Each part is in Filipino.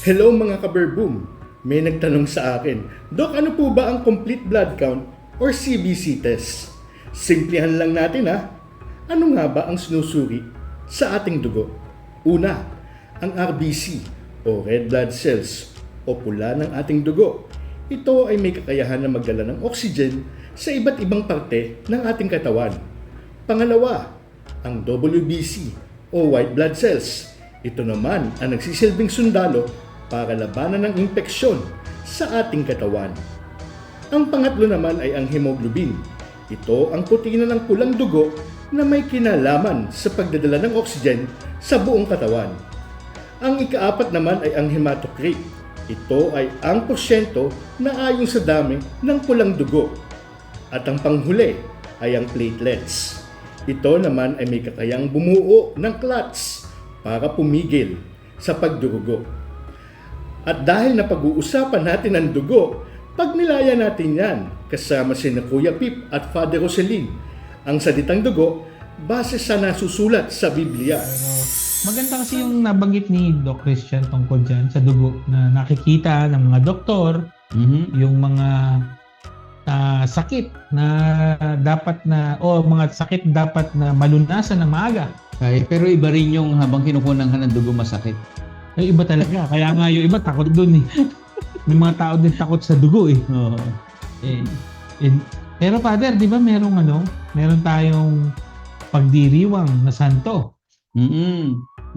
Hello mga kaberboom! May nagtanong sa akin, Dok, ano po ba ang complete blood count or CBC test? Simplihan lang natin ha. Ano nga ba ang sinusuri sa ating dugo? Una, ang RBC o red blood cells o pula ng ating dugo. Ito ay may kakayahan na magdala ng oxygen sa iba't ibang parte ng ating katawan. Pangalawa, ang WBC o white blood cells. Ito naman ang nagsisilbing sundalo para labanan ng impeksyon sa ating katawan. Ang pangatlo naman ay ang hemoglobin. Ito ang putina ng pulang dugo na may kinalaman sa pagdadala ng oxygen sa buong katawan. Ang ikaapat naman ay ang hematocrit. Ito ay ang porsyento na ayon sa dami ng pulang dugo. At ang panghuli ay ang platelets. Ito naman ay may kakayang bumuo ng clots para pumigil sa pagdurugo. At dahil napag-uusapan natin ang dugo, pagnilaya natin yan kasama sina Kuya Pip at Father Roselin. Ang salitang dugo, base sa nasusulat sa Biblia. Maganda kasi yung nabanggit ni Doc Christian tungkol dyan sa dugo na nakikita ng mga doktor, yung mga sakit na dapat na o mga sakit dapat na malunasan ng maaga. Pero iba rin yung habang kinukunan ka ng dugo masakit. Ay, iba talaga. Kaya nga yung iba takot dun eh. May mga tao din takot sa dugo eh. Oo. Pero Father, di ba meron tayong pagdiriwang na santo.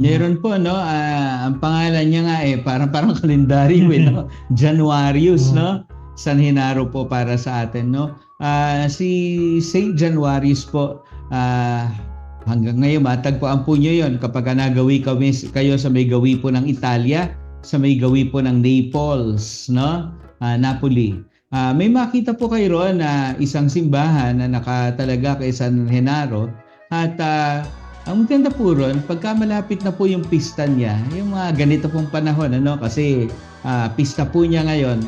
Meron po ang pangalan niya nga parang kalendaryo no. Januarius no. San Genaro po para sa atin no. Si Saint Januarius po hanggang ngayon matagpuan po niyo 'yon kapag nagawi kayo sa may gawi po ng Italia, sa may gawi po ng Naples no, Napoli. May makita po kayo ron na isang simbahan na nakatalaga kay San Genaro at ang maganda po ron, pagka malapit na po yung pista niya, yung mga ganito pong panahon, kasi pista po niya ngayon,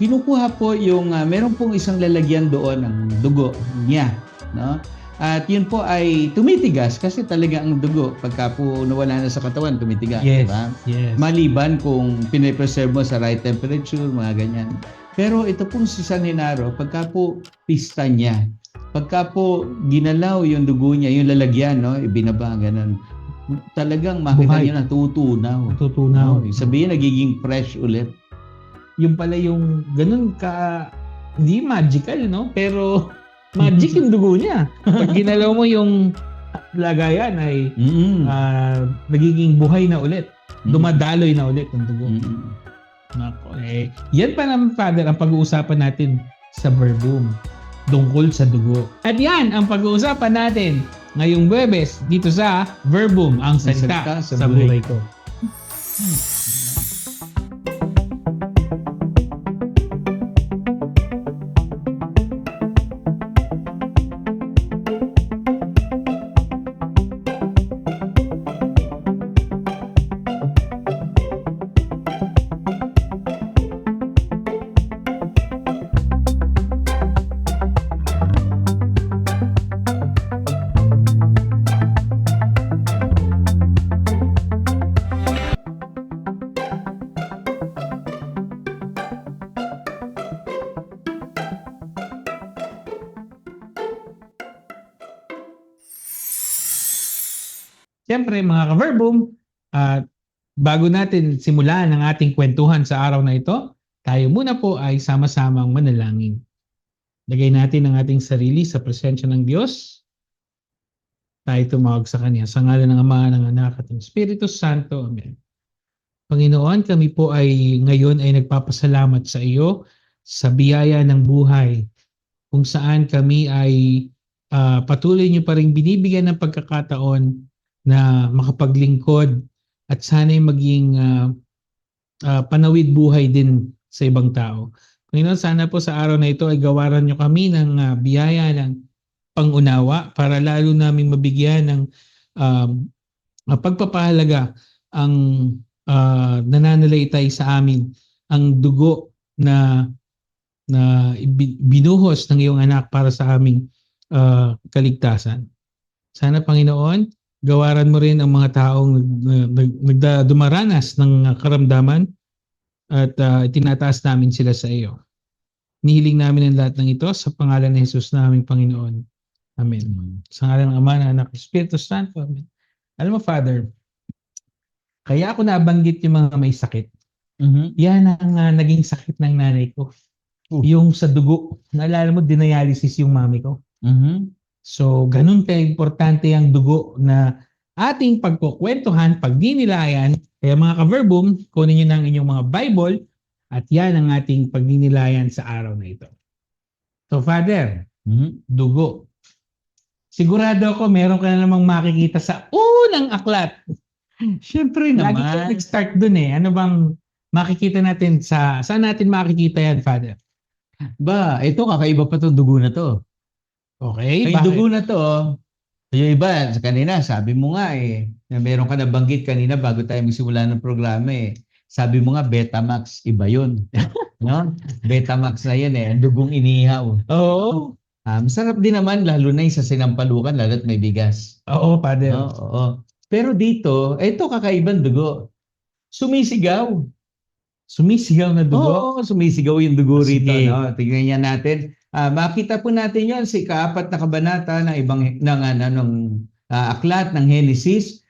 kinukuha po yung, meron pong isang lalagyan doon ng dugo niya. No? At yun po ay tumitigas kasi talaga ang dugo, pagka po nawala na sa katawan, tumitigas. Yes, Diba? yes. Maliban kung pinipreserve mo sa right temperature, mga ganyan. Pero ito pong si San Genaro, pagka po pista niya, pagka po ginalaw yung dugo niya, yung lalagyan, no, ibinaba, ganun. Talagang makita Buhay. niyo natutunaw. Natutunaw. Sabihin, nagiging fresh ulit. Yung pala yung ganun ka, hindi magical, no? Pero magic yung dugo niya. Pag ginalaw mo yung lagayan ay nagiging buhay na ulit. Dumadaloy na ulit ang dugo. Nako, yan pa naman, Father, ang pag-uusapan natin sa Verbum tungkol sa dugo. At yan ang pag-uusapan natin ngayong Huwebes dito sa Verbum, ang salita sa buhay ko. Siyempre mga ka-Verbum, bago natin simulan ang ating kwentuhan sa araw na ito, tayo muna po ay sama-samang manalangin. Lagay natin ang ating sarili sa presensya ng Diyos. Tayo tumawag sa Kanya. Sa ngalan ng Ama, ng Anak at ng Espiritu Santo. Amen. Panginoon, kami po ay ngayon ay nagpapasalamat sa iyo sa biyaya ng buhay kung saan kami ay patuloy niyo pa rin binibigyan ng pagkakataon na makapaglingkod at sana'y maging panawid buhay din sa ibang tao. Panginoon, sana po sa araw na ito ay gawaran niyo kami ng biyaya ng pangunawa para lalo namin mabigyan ng pagpapahalaga ang nananalaytay sa amin, ang dugo na binuhos ng iyong anak para sa aming kaligtasan. Sana, Panginoon, Gawaran mo rin ang mga taong dumaranas ng karamdaman at itinataas namin sila sa iyo. Nihiling namin ang lahat ng ito sa pangalan ni Jesus na aming Panginoon. Amen. Sa ngalan ng Ama, ng Anak, Espiritu Santo. Amen. Alam mo, Father, kaya ako nabanggit yung mga may sakit. Yan ang naging sakit ng nanay ko. Yung sa dugo. Naalala mo, dialysis yung mami ko. So, ganun ka-importante ang dugo na ating pagkukwentuhan, pagdinilayan. Kaya mga ka-verbum, kunin nyo ng inyong mga Bible at yan ang ating pagdinilayan sa araw na ito. So, Father, dugo. Sigurado ako meron ka na namang makikita sa unang aklat. Siyempre Lagi naman. tayo nag-start dun eh. Ano bang makikita natin saan natin makikita yan, Father? Ba, ito kakaiba pa tong dugo na to. Okay, Ay, bakit? dugo na to, yung iba, sa kanina, sabi mo nga na meron ka nabanggit kanina bago tayo magsimula ng programa Sabi mo nga, Betamax, iba yun. No? Betamax na yun ang dugong inihaw. Oo. Masarap din naman, lalo na yung sa sinampalukan, lalo't may bigas. Oo, Father. No? Oo. Pero dito, ito kakaibang dugo. Sumisigaw. Sumisigaw na dugo. Oo, sumisigaw yung dugo rito. Sige. No? Tignan niya natin. Makita po natin yon sa ika-4 na kabanata ng aklat ng Henesis.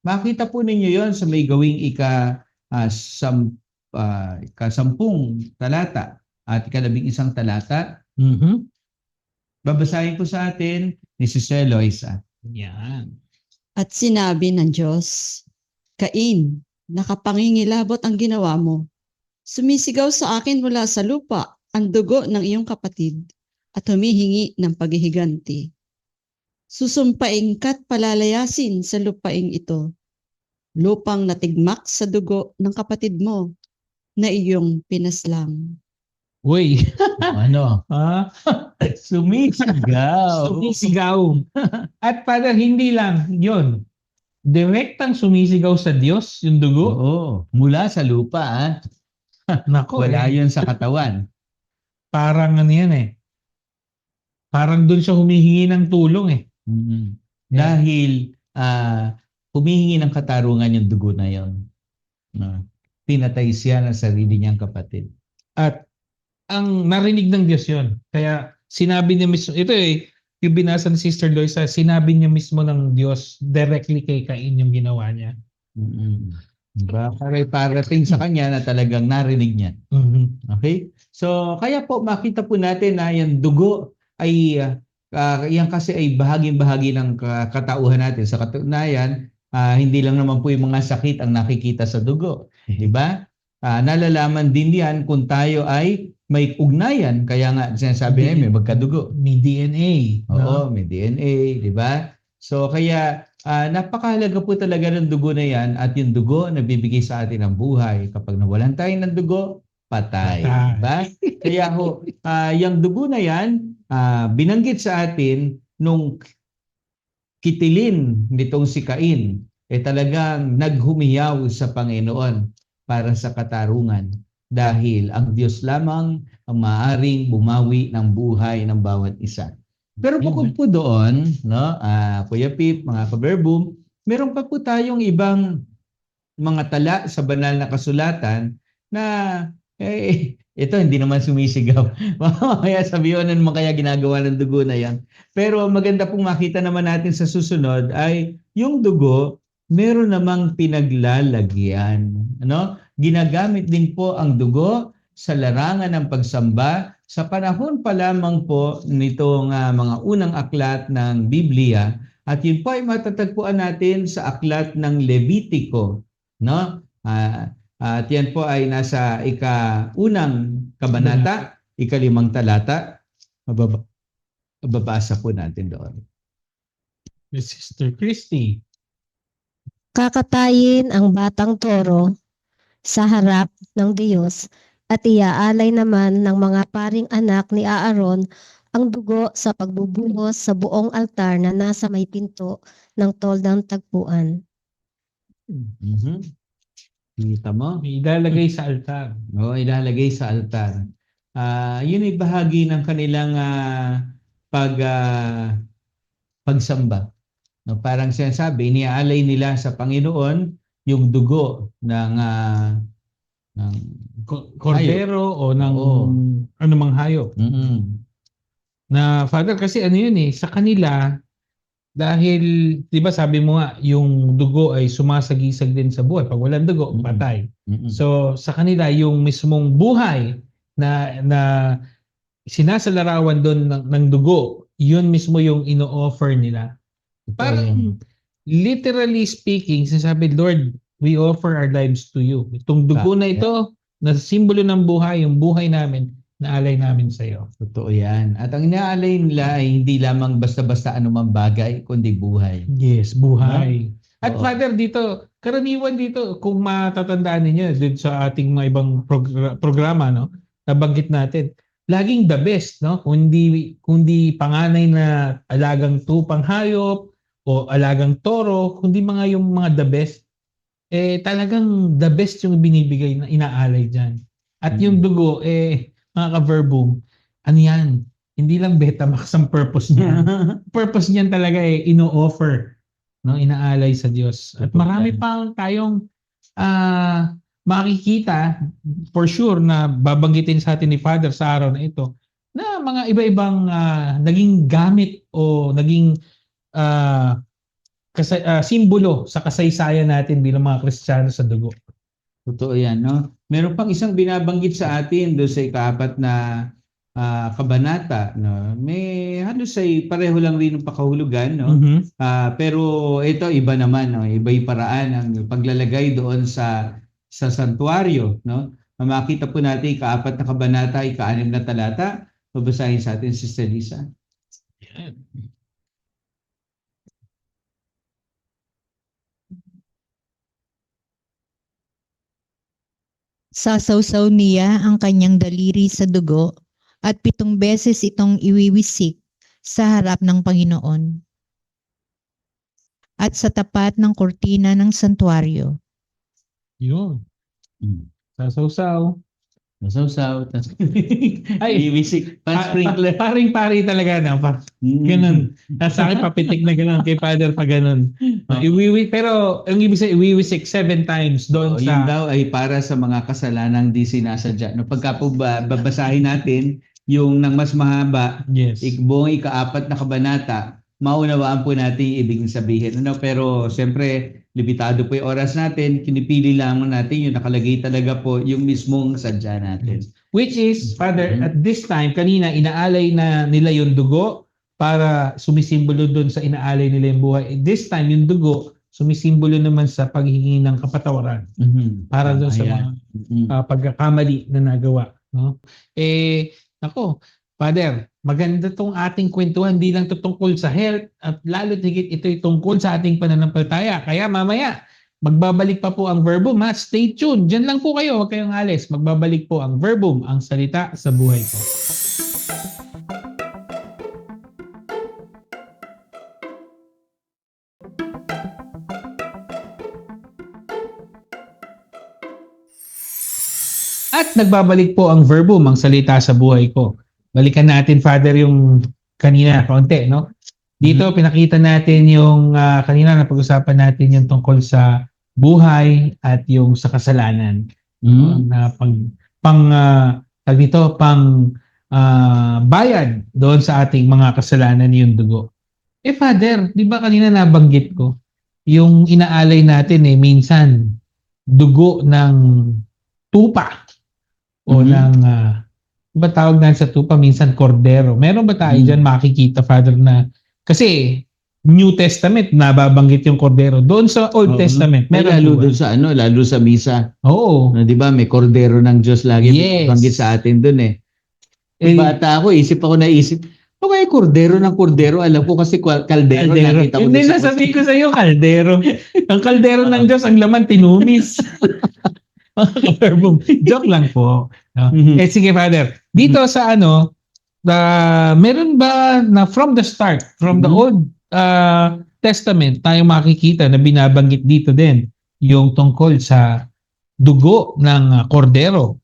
Makita po ninyo yon sa may gawing ika-10 talata at ika-11 talata. Babasahin po sa atin ni Sister Loisa. Yan. At sinabi ng Diyos, Cain, nakapangingilabot ang ginawa mo. Sumisigaw sa akin mula sa lupa ang dugo ng iyong kapatid at humihingi ng paghihiganti. Susumpain ka't palalayasin sa lupaing ito, lupang natigmak sa dugo ng kapatid mo na iyong pinaslang. Uy. Ano? Sumisigaw. Sumisigaw. At Father, hindi lang yon. Direktang sumisigaw sa Diyos yung dugo. Oo, mula sa lupa. Nako, Wala yun sa katawan. parang ano yan Parang doon siya humihingi ng tulong Dahil humihingi ng katarungan yung dugo na yon. Pinatay siya ng sarili niyang kapatid. At ang narinig ng Diyos yon. Kaya sinabi niya mismo, ito yung binasa ni Sister Loisa, sinabi niya mismo ng Diyos directly kay Cain yung ginawa niya. Diba? Parating sa kanya na talagang narinig niya. Okay? So, kaya po makita po natin na yung dugo ay yan kasi ay bahaging-bahagi ng katauhan natin. Sa katunayan, hindi lang naman po yung mga sakit ang nakikita sa dugo. Diba? Nalalaman din yan kung tayo ay may ugnayan. Kaya nga, sinasabi na may magkadugo. May DNA. Oo, may DNA. Diba? So, kaya napakahalaga po talaga ng dugo na yan at yung dugo nabibigay sa atin ng buhay. Kapag nawalan tayo ng dugo, patay. Diba? Kaya yung dugo na yan, binanggit sa atin nung kitilin nitong si Cain, talagang naghumiyaw sa Panginoon para sa katarungan. Dahil ang Diyos lamang ang maaaring bumawi ng buhay ng bawat isa. Pero bukod po doon, Kuya Pip, mga ka-verbum, meron pa po tayong ibang mga tala sa banal na kasulatan na ito hindi naman sumisigaw. Kaya sabihin na naman kaya ginagawa ng dugo na yan. Pero maganda pong makita naman natin sa susunod ay yung dugo, meron namang pinaglalagyan. Ginagamit din po ang dugo sa larangan ng pagsamba sa panahon pa lamang po nitong mga unang aklat ng Biblia, at yun po ay matatagpuan natin sa aklat ng Levitiko, at yan po ay nasa ika-unang kabanata, ika-5 talata. Mababasa po natin doon. Sister Christy. Kakatayin ang batang toro sa harap ng Diyos at iaalay naman ng mga paring anak ni Aaron ang dugo sa pagbubuhos sa buong altar na nasa may pinto ng toldang tagpuan. Kita mo? Ilalagay sa altar. Oo, ilalagay sa altar. Yun ay bahagi ng kanilang pagsamba. No, parang sinasabi, iniaalay nila sa Panginoon yung dugo ng Cordero o ng Oo. anumang hayop. Mm. Na Father, kasi ano yun eh, sa kanila, dahil, di ba sabi mo nga, yung dugo ay sumasagisag din sa buhay. Pag walang dugo, Mm. patay. Mm. So sa kanila, yung mismong buhay na sinasalarawan doon ng dugo, yun mismo yung ino-offer nila. Totoo yan. Parang literally speaking, sinasabi, Lord, we offer our lives to you. Itong dugo na ito, na simbolo ng buhay, yung buhay namin, naalay namin sa iyo. Totoo yan. At ang inaalay nila ay hindi lamang basta-basta anumang bagay, kundi buhay. Yes, buhay. At Oo. Father, dito, karaniwan dito, kung matatandaan ninyo dito sa ating mga ibang programa, no, nabanggit natin, laging the best, no? Kundi panganay na alagang tupang hayop o alagang toro, kundi yung mga the best, talagang the best yung binibigay na inaalay dyan. At yung dugo, mga ka-verbum, ano yan? Hindi lang Betamax ang purpose niya. Purpose niyan talaga ino-offer, no, inaalay sa Diyos. At marami pa tayong makikita for sure na babanggitin sa atin ni Father sa araw na ito na mga iba-ibang naging gamit o naging simbolo sa kasaysayan natin bilang mga Kristiyano sa dugo. Totoo yan, no? Meron pang isang binabanggit sa atin doon sa ika-4 na kabanata, no? May halos ay pareho lang rin ng pakahulugan, no? Mhm. Pero ito iba naman, no? Iba yung paraan ng paglalagay doon sa santuario, no? Makita po natin ika-4 na kabanata, ika-6 na talata. Babasahin sa atin si Lisa. Sasawsaw niya ang kanyang daliri sa dugo at 7 beses itong iwiwisik sa harap ng Panginoon at sa tapat ng kurtina ng santuario. Yun. Sasawsaw. Masawsaw. Ay, Iwisik. Pan-sprinkler. Paring-pari talaga na. Ganun. Sa akin papitik na ganun. Kay Father pa ganun. Pero ang ibig sabihin, iwiwisik 7 times doon Yun sa... daw ay para sa mga kasalanang di sinasadya. No, pagka po babasahin natin yung ng mas mahaba, Yes. buong ika-4 na kabanata, maunawaan po natin yung ibig sabihin. Ano? Pero siyempre, limitado po yung oras natin, kinipili lamang natin yung nakalagay talaga po yung mismong sadya natin. Which is, Father, at this time, kanina, inaalay na nila yung dugo para sumisimbolo doon sa inaalay nila yung buhay. This time, yung dugo, sumisimbolo naman sa paghihingi ng kapatawaran para doon sa mga pagkakamali na nagawa. No? Ako, Father, maganda tong ating kwentuhan, hindi lang ito tungkol sa health at lalo't higit ito'y tungkol sa ating pananampalataya. Kaya mamaya, magbabalik pa po ang Verbum, ha? Stay tuned. Diyan lang po kayo, huwag kayong alis. Magbabalik po ang Verbum, ang salita sa buhay ko. At nagbabalik po ang Verbum, ang salita sa buhay ko. Balikan natin, Father, yung kanina, kaunti, no? Dito, pinakita natin yung kanina na pag-usapan natin yung tungkol sa buhay at yung sa kasalanan. Na bayad doon sa ating mga kasalanan yung dugo. Father, di ba kanina nabanggit ko, yung inaalay natin minsan dugo ng tupa o ng ba tawag na sa tupa, minsan kordero. Meron ba tayo dyan makikita, Father, na kasi New Testament nababanggit yung kordero. Doon sa Old Testament, meron lalo ba? doon sa lalo sa misa. Oo. 'Di ba? May kordero ng Diyos lagi banggit sa atin doon Bata ako, naisip, okay, kordero ng kordero. Alam ko kasi kaldero. Nakita ko Hindi na sabihin ko sa iyo, kaldero. Ang kaldero ng Diyos, ang laman tinumis. Joke lang po. No? Sige, Father. Dito sa meron ba na from the start, from the Old Testament, tayo makikita na binabanggit dito din yung tungkol sa dugo ng kordero.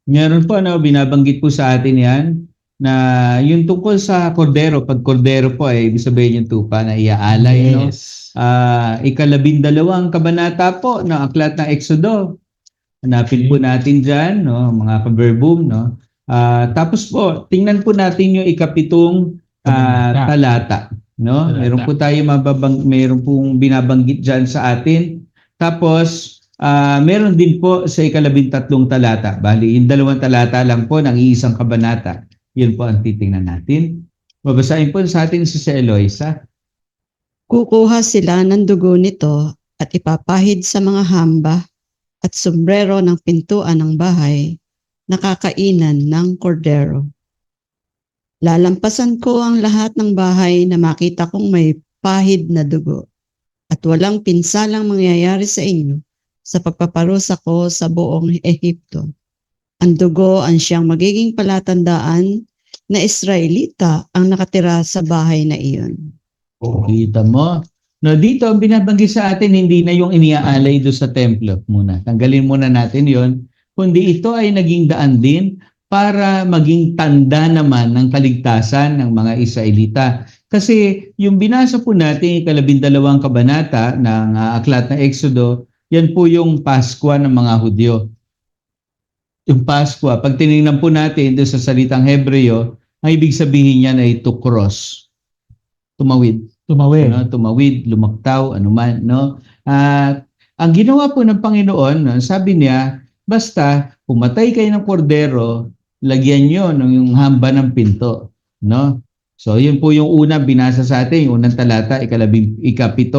Meron po, binabanggit po sa atin yan na yung tungkol sa kordero, pag kordero po ay ibig sabihin yung tupa na iaalay, no? Yes. Ika-12 kabanata po ng aklat ng Exodo. Hanapin po natin dyan, no, mga ka-verbum, no? Tapos po, tingnan po natin yung ika-7 Kabanata. talata, no? Talata. Meron po tayo meron pong binabanggit dyan sa atin. Tapos, meron din po sa ika-13 talata. Bali, yung 2 talata lang po ng iisang kabanata. Yun po ang titingnan natin. Babasahin po sa atin si Eloisa. Kukuha sila ng dugo nito at ipapahid sa mga hamba at sombrero ng pintuan ng bahay na kakainan ng kordero. Lalampasan ko ang lahat ng bahay na makita kong may pahid na dugo at walang pinsalang mangyayari sa inyo sa pagpaparusa ko sa buong Ehipto. Ang dugo ang siyang magiging palatandaan na Israelita ang nakatira sa bahay na iyon. Kita mo. No, dito ang binabanggit sa atin, hindi na yung iniaalay doon sa templo muna. Tanggalin muna natin yon. Kundi ito ay naging daan din para maging tanda naman ng kaligtasan ng mga Israelita. Kasi yung binasa po natin, ika-12 kabanata ng aklat ng Exodo, yan po yung Pasko ng mga Hudyo. Yung Pasko, pag tinignan po natin doon sa salitang Hebreo, ang ibig sabihin niyan ay to cross. Tumawid. Tumawid. No, tumawid, lumaktaw, anuman, no? At ang ginawa po ng Panginoon, no, sabi niya, basta pumatay kayo ng kordero, lagyan niyo ng yung hamba ng pinto, no? So, yun po yung unang binasa sa atin, yung unang talata, ika-7.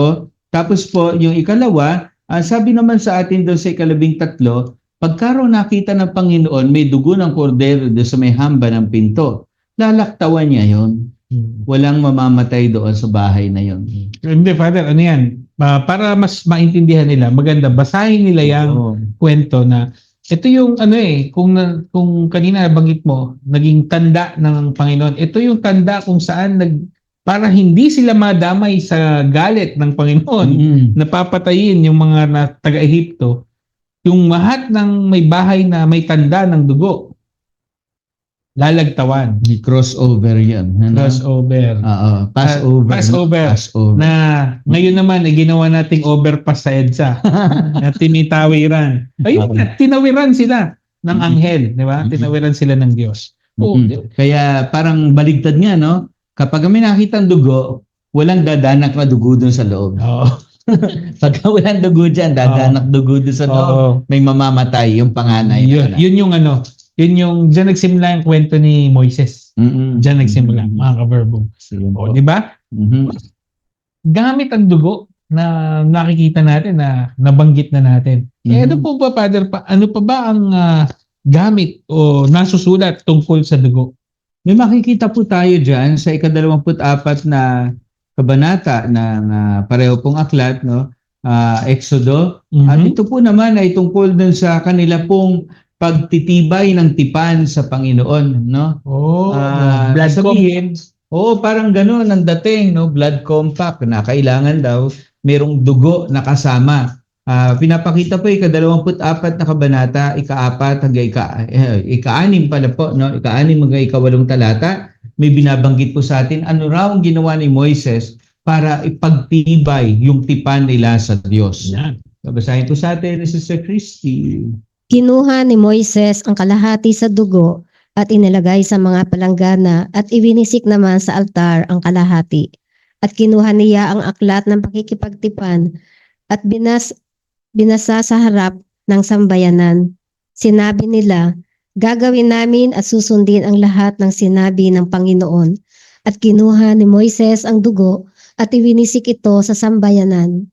Tapos po, yung ikalawa, sabi naman sa atin doon sa ika-13, pagkaroon nakita ng Panginoon, may dugo ng kordero doon sa may hamba ng pinto, lalaktawan niya yon. Walang mamamatay doon sa bahay na yon. Hindi, Father, ano yan? Para mas maintindihan nila, maganda, basahin nila yung kwento na ito yung kung kanina banggit mo, naging tanda ng Panginoon. Ito yung tanda kung saan para hindi sila madamay sa galit ng Panginoon, napapatayin yung mga taga-Ehipto, yung lahat ng may bahay na may tanda ng dugo, lalagtawan. May crossover yan. Ano? Crossover. Passover. Passover. Passover. Na ngayon naman ginawa nating overpass sa EDSA na tinitawiran. Ayun, tinawiran sila ng anghel, di ba? Tinawiran sila ng Diyos. Kaya parang baligtad nga, no? Kapag may nakita ang dugo, walang dadanak na dugo dun sa loob. Oo. Pagka walang dugo dyan, dadanak dugo dun sa loob, may mamamatay yung panganay. Yun yung dyan nagsimula yung kwento ni Moises. Dyan nagsimula, mga ka-verbum. O, di ba? Gamit ang dugo na nakikita natin na nabanggit na natin. Ano po ba, Father, ano pa ba ang gamit o nasusulat tungkol sa dugo? May makikita po tayo dyan sa ika-24 na kabanata ng pareho pong aklat, no? Exodo. At ito po naman ay tungkol dun sa kanila pong pagtitibay ng tipan sa Panginoon, no? Blood compact. Parang gano'n ang dating, no? Blood compact na kailangan daw merong dugo na kasama. Pinapakita po ika-24 na kabanata, ika-4 hanggang ika-6 pala po, no? Ika-6 hanggang ika-8 talata. May binabanggit po sa atin ano raw ang ginawa ni Moises para ipagtibay yung tipan nila sa Diyos. Yan. Babasahin po sa atin ni Sister Christy. Kinuha ni Moises ang kalahati sa dugo at inilagay sa mga palanggana at iwinisik naman sa altar ang kalahati. At kinuha niya ang aklat ng pakikipagtipan at binasa sa harap ng sambayanan. Sinabi nila, gagawin namin at susundin ang lahat ng sinabi ng Panginoon. At kinuha ni Moises ang dugo at iwinisik ito sa sambayanan.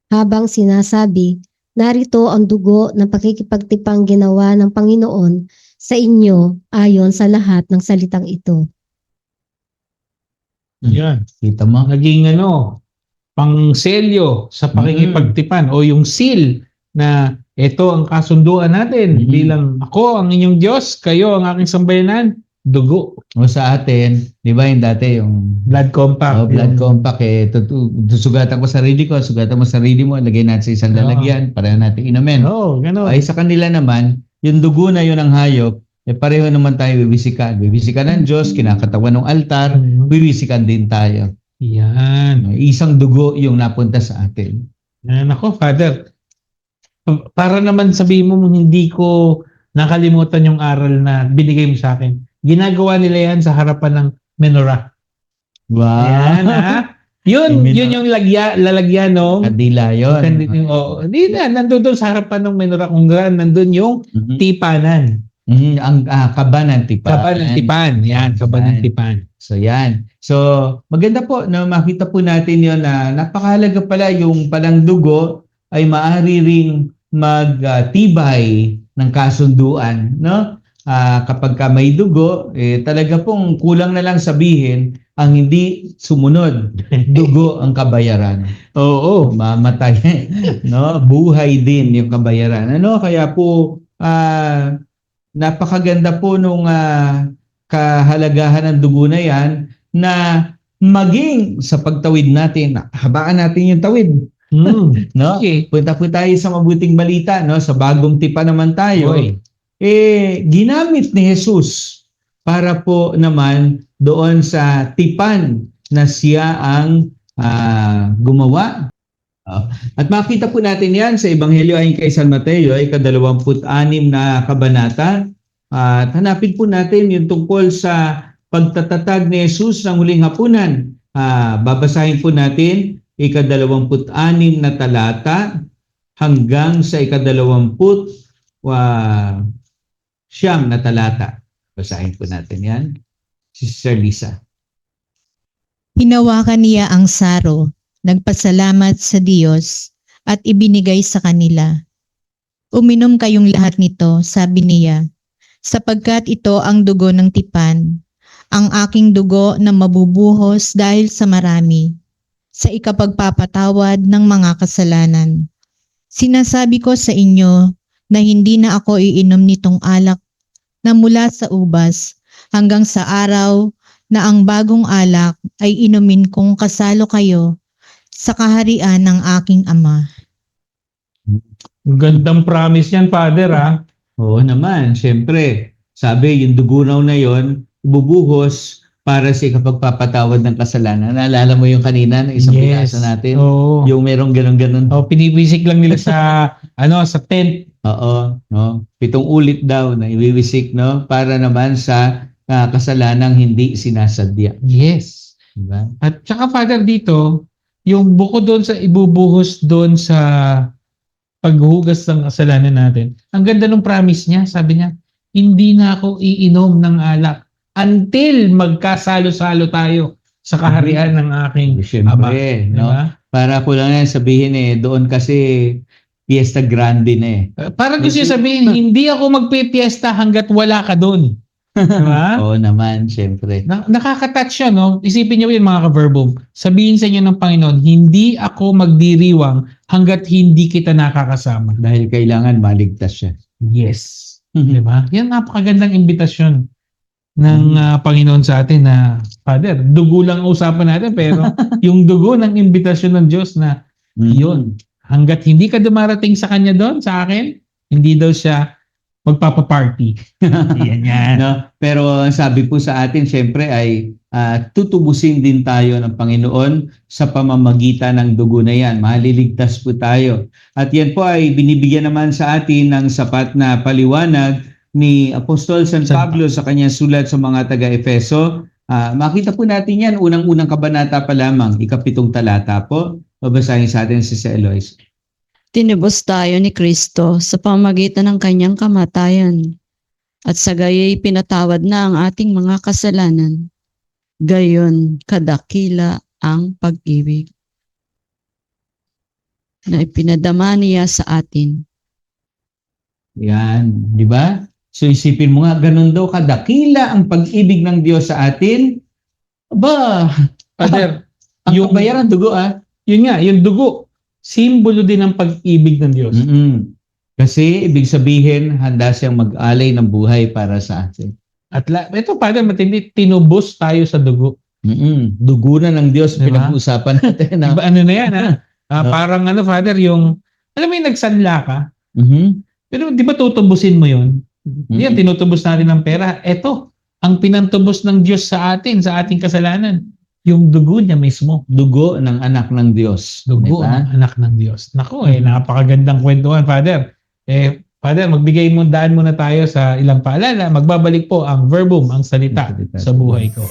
Habang sinasabi, narito ang dugo ng pakikipagtipang ginawa ng Panginoon sa inyo ayon sa lahat ng salitang ito. Yan. Kita mo? Naging pang-selyo sa pakikipagtipan o yung seal na ito ang kasunduan natin bilang ako ang inyong Diyos, kayo ang aking sambayanan, dugo. O sa atin, di ba yung dati yung Blood compact. blood compact, sugatan ko sarili ko, sugatan mo sarili mo, lagay natin sa isang lalagyan para natin inumin. Gano'n. Ay sa kanila naman, yung dugo na yun ang hayop, pareho naman tayo bibisikan. Bibisikan ng Diyos, kinakatawan ng altar, bibisikan din tayo. Yan. Isang dugo yung napunta sa atin. Yan ako, Father. Para naman sabihin mo hindi ko nakalimutan yung aral na binigay mo sa akin. Ginagawa nila yan sa harapan ng menorah. Wow! Yan, ha? Yun yung lalagyan ng Kadila yun. Hindi na, nandun doon sa harapan ng menorah kung nandun yung tipanan. Ang kaba ng tipan. Kaba ng tipan. Yan, kaba ng tipan. So yan. So maganda po na makita po natin yon na napakahalaga pala yung palang dugo ay maaari ring magtibay ng kasunduan, no? Kapag ka may dugo, talaga pong kulang na lang sabihin ang hindi sumunod. Dugo ang kabayaran. Oo. Mamatay, no? Buhay din yung kabayaran. Ano? Kaya po napakaganda po nung kahalagahan ng dugo na yan na maging sa pagtawid natin, habaan natin yung tawid. No? Okay. Punta po tayo sa mabuting balita, no? Sa bagong tipa naman tayo. Oy. Ginamit ni Jesus para po naman doon sa tipan na siya ang gumawa. At makita po natin yan sa Ebanghelyo ayon kay San Mateo, ay 26 na kabanata. At hanapin po natin yung tungkol sa pagtatatag ni Jesus ng huling hapunan. Babasahin po natin 26 na talata hanggang sa 29 na talata. Basahin po natin yan. Sister Lisa. Hinawakan niya ang saro, nagpasalamat sa Diyos at ibinigay sa kanila. Uminom kayong lahat nito, sabi niya, sapagkat ito ang dugo ng tipan, ang aking dugo na mabubuhos dahil sa marami, sa ikapagpapatawad ng mga kasalanan. Sinasabi ko sa inyo na hindi na ako iinom nitong alak na mula sa ubas hanggang sa araw na ang bagong alak ay inumin kong kasalo kayo sa kaharian ng aking Ama. Gandang promise yan, Father, ha? Oo naman, siyempre. Sabi, yung dugo raw na yon bubuhos para sa ikapagpapatawad ng kasalanan. Naalala mo yung kanina na isang binasa natin? Oo. Yung merong ganun-ganun. Piniwisik lang nila sa sa tent. Oo, no? 7 ulit daw na iwiwisik, no? Para naman sa kasalanang hindi sinasadya. Yes. Diba? At saka, Father, dito, yung buko doon sa ibubuhos doon sa paghugas ng kasalanan natin. Ang ganda ng promise niya, sabi niya, hindi na ako iinom ng alak until magkasalo-salo tayo sa kaharian ng aking Ama. Siyempre, no? Diba? Para ko lang yan sabihin doon kasi Fiesta Grande na Parang gusto niya sabihin, hindi ako magpipiesta hanggat wala ka doon. Diba? Oo naman, siyempre. Nakaka-touch siya, no? Isipin niyo yun, mga ka-verbum. Sabihin sa inyo ng Panginoon, hindi ako magdiriwang hanggat hindi kita nakakasama. Dahil kailangan maligtas siya. Yes. Diba? Yan napakagandang imbitasyon ng Panginoon sa atin na, Father, dugo lang ang usapan natin, pero yung dugo ng imbitasyon ng Diyos na yun, hanggat hindi ka dumarating sa Kanya doon, sa akin, hindi daw siya magpapaparty. Yan. No? Pero sabi po sa atin, syempre ay tutubusin din tayo ng Panginoon sa pamamagitan ng dugo na yan. Maliligtas po tayo. At yan po ay binibigyan naman sa atin ng sapat na paliwanag ni Apostol San Pablo sa kanyang sulat sa mga taga-Efeso. Makita po natin yan, unang-unang kabanata pa lamang, 7 talata po. Babasahin sa atin si Eloise. Tinubos tayo ni Kristo sa pamamagitan ng kanyang kamatayan at sa gaya'y pinatawad na ang ating mga kasalanan. Gayon kadakila ang pag-ibig na ipinadama niya sa atin. Yan, di ba? So isipin mo nga, ganun daw kadakila ang pag-ibig ng Diyos sa atin. Aba, Father, ang kabayaran dugo yun nga, yung dugo, simbolo din ng pag-ibig ng Diyos. Kasi ibig sabihin, handa siyang mag-alay ng buhay para sa atin. At ito, Father, matindi, tinubos tayo sa dugo. Dugo na ng Diyos, Diba? pinag-uusapan natin. Diba, ano na yan, ha? Parang Father, yung, alam mo yung nagsanla ka, pero di ba tutubusin mo yun? Yan, tinutubos natin ng pera. Ito, ang pinantubos ng Diyos sa atin, sa ating kasalanan, yung dugo niya mismo. Dugo ng anak ng Diyos. Dugo Diba? ng anak ng Diyos. Naku, napakagandang kwentuhan, Father. Father, magbigay mo, daan muna tayo sa ilang paalala. Magbabalik po ang verbum, ang salita sa buhay ko.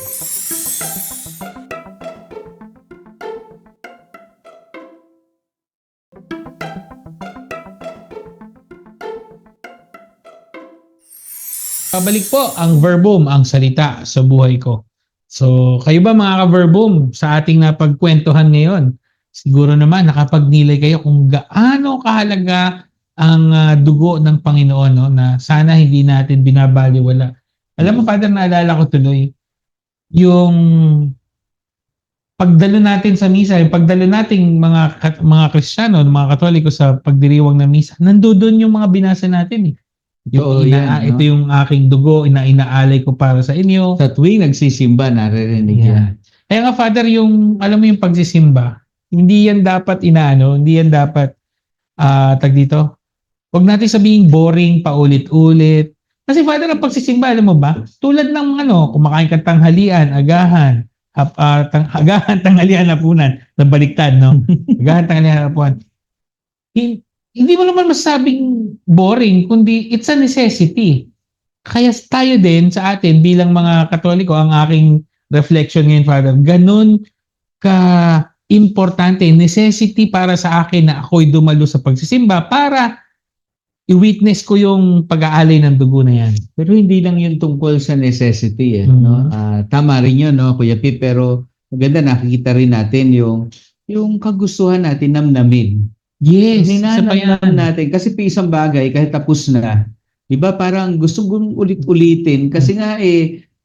Pabalik po ang verbum, ang salita sa buhay ko. So, kayo ba mga ka-verbum sa ating napagkwentuhan ngayon? Siguro naman nakapagnilay kayo kung gaano kahalaga ang dugo ng Panginoon, no? Na sana hindi natin binabaliwala. Alam mo, Father, naalala ko tuloy yung pagdalo natin sa misa, yung pagdalo nating mga Kristiyano, mga Katoliko sa pagdiriwang ng misa. Nandoon yung mga binasa natin eh. Oo, yan, no? Ito yung aking dugo, inaalay ko para sa inyo. Sa tuwing nagsisimba, naririnig yan. Kaya nga, Father, alam mo yung pagsisimba, hindi yan dapat hindi yan dapat, tag dito, huwag natin sabihin boring, paulit-ulit. Kasi, Father, ang pagsisimba, alam mo ba, tulad ng kumakain ka tanghalian, agahan, tanghalian, hapunan, nabaliktad, no? Agahan, tanghalian, hapunan. Hindi mo naman masabing boring, kundi it's a necessity. Kaya tayo din sa atin bilang mga Katoliko, ang aking reflection ngayon, Father, ganun ka-importante, necessity para sa akin na ako'y dumalo sa pagsisimba para i-witness ko yung pag-aalay ng dugo na yan. Pero hindi lang yun tungkol sa necessity. No? Tama rin yun, no, Kuya Pip, pero maganda nakikita rin natin yung kagustuhan natin namnamin. Yes, Hinanam natin. Kasi isang bagay, kahit tapos na, diba parang gusto kong ulit-ulitin kasi nga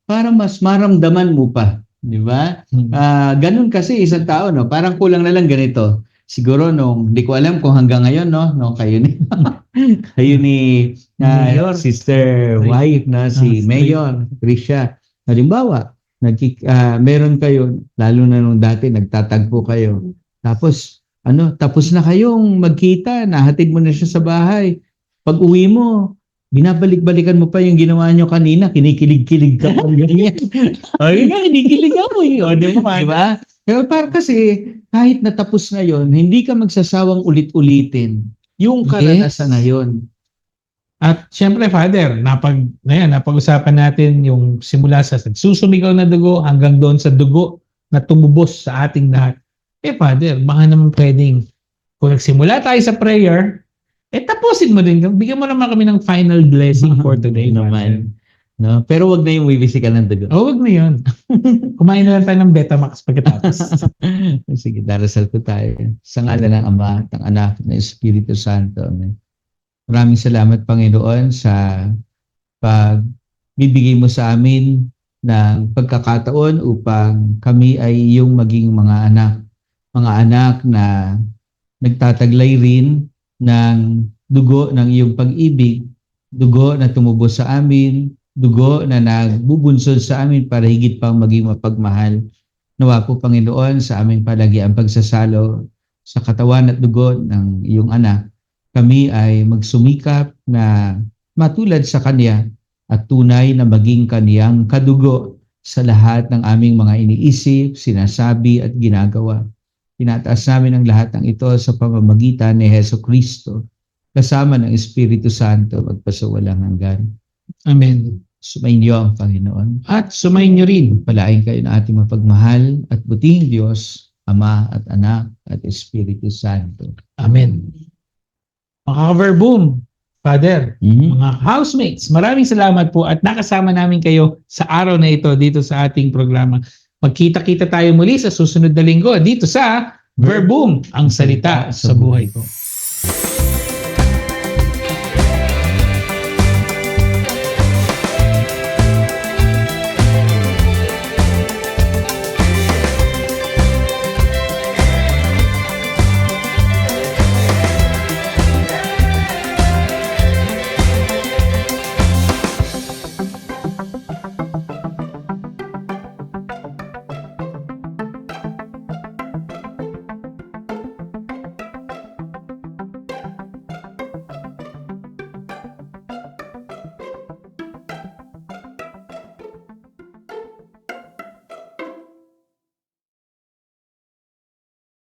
para mas maramdaman mo pa. Diba? Ganun kasi isang tao, no? Parang kulang na lang ganito. Siguro hindi ko alam kung hanggang ngayon, no? Kayo ni Mayor. Sister wife na si Mayor, Trisha. Halimbawa, meron kayo, lalo na nung dati, nagtatagpo kayo. Tapos, tapos na kayong magkita, nahatid mo na siya sa bahay. Pag uwi mo, binabalik-balikan mo pa yung ginawa nyo kanina, kinikilig-kilig ka pa ganyan. Ay, kinikilig ako eh. O, diba? Pero kasi, kahit natapos na yon, hindi ka magsasawang ulit-ulitin yung karanasan na yon. At syempre, Father, napag-usapan natin yung simula sa susumigaw na dugo hanggang doon sa dugo na tumubos sa ating lahat. Father, baka naman pwedeng kung nagsimula tayo sa prayer, tapusin mo din. Bigyan mo naman kami ng final blessing for today. Naman. No? Pero wag na yung wibisikan ng dugo. Wag na yun. Kumain na lang tayo ng Betamax pagkatapos. Sige, darasal ko tayo. Sa ngalan ng Ama, ng Anak, ng Espiritu Santo. Amen. Maraming salamat, Panginoon, sa pagbibigay mo sa amin ng pagkakataon upang kami ay iyong maging mga anak. Mga anak na nagtataglay rin ng dugo ng iyong pag-ibig, dugo na tumubos sa amin, dugo na nagbubunsod sa amin para higit pang maging mapagmahal. Nawa po, Panginoon, sa aming palagi ang pagsasalo sa katawan at dugo ng iyong anak. Kami ay magsumikap na matulad sa Kanya at tunay na maging Kaniyang kadugo sa lahat ng aming mga iniisip, sinasabi at ginagawa. Tinataas namin ang lahat ng ito sa pamamagitan ni Heso Kristo, kasama ng Espiritu Santo, magpasawalang hanggan. Amen. Sumainyo ang Panginoon. At sumayin nyo rin. Palain kayo ng ating mapagmahal at buting Diyos, Ama at Anak at Espiritu Santo. Amen. Mga ka-verbum, Father, mga housemates, maraming salamat po at nakasama namin kayo sa araw na ito dito sa ating programa. Magkita-kita tayo muli sa susunod na linggo dito sa Verbum, ang salita sa buhay ko.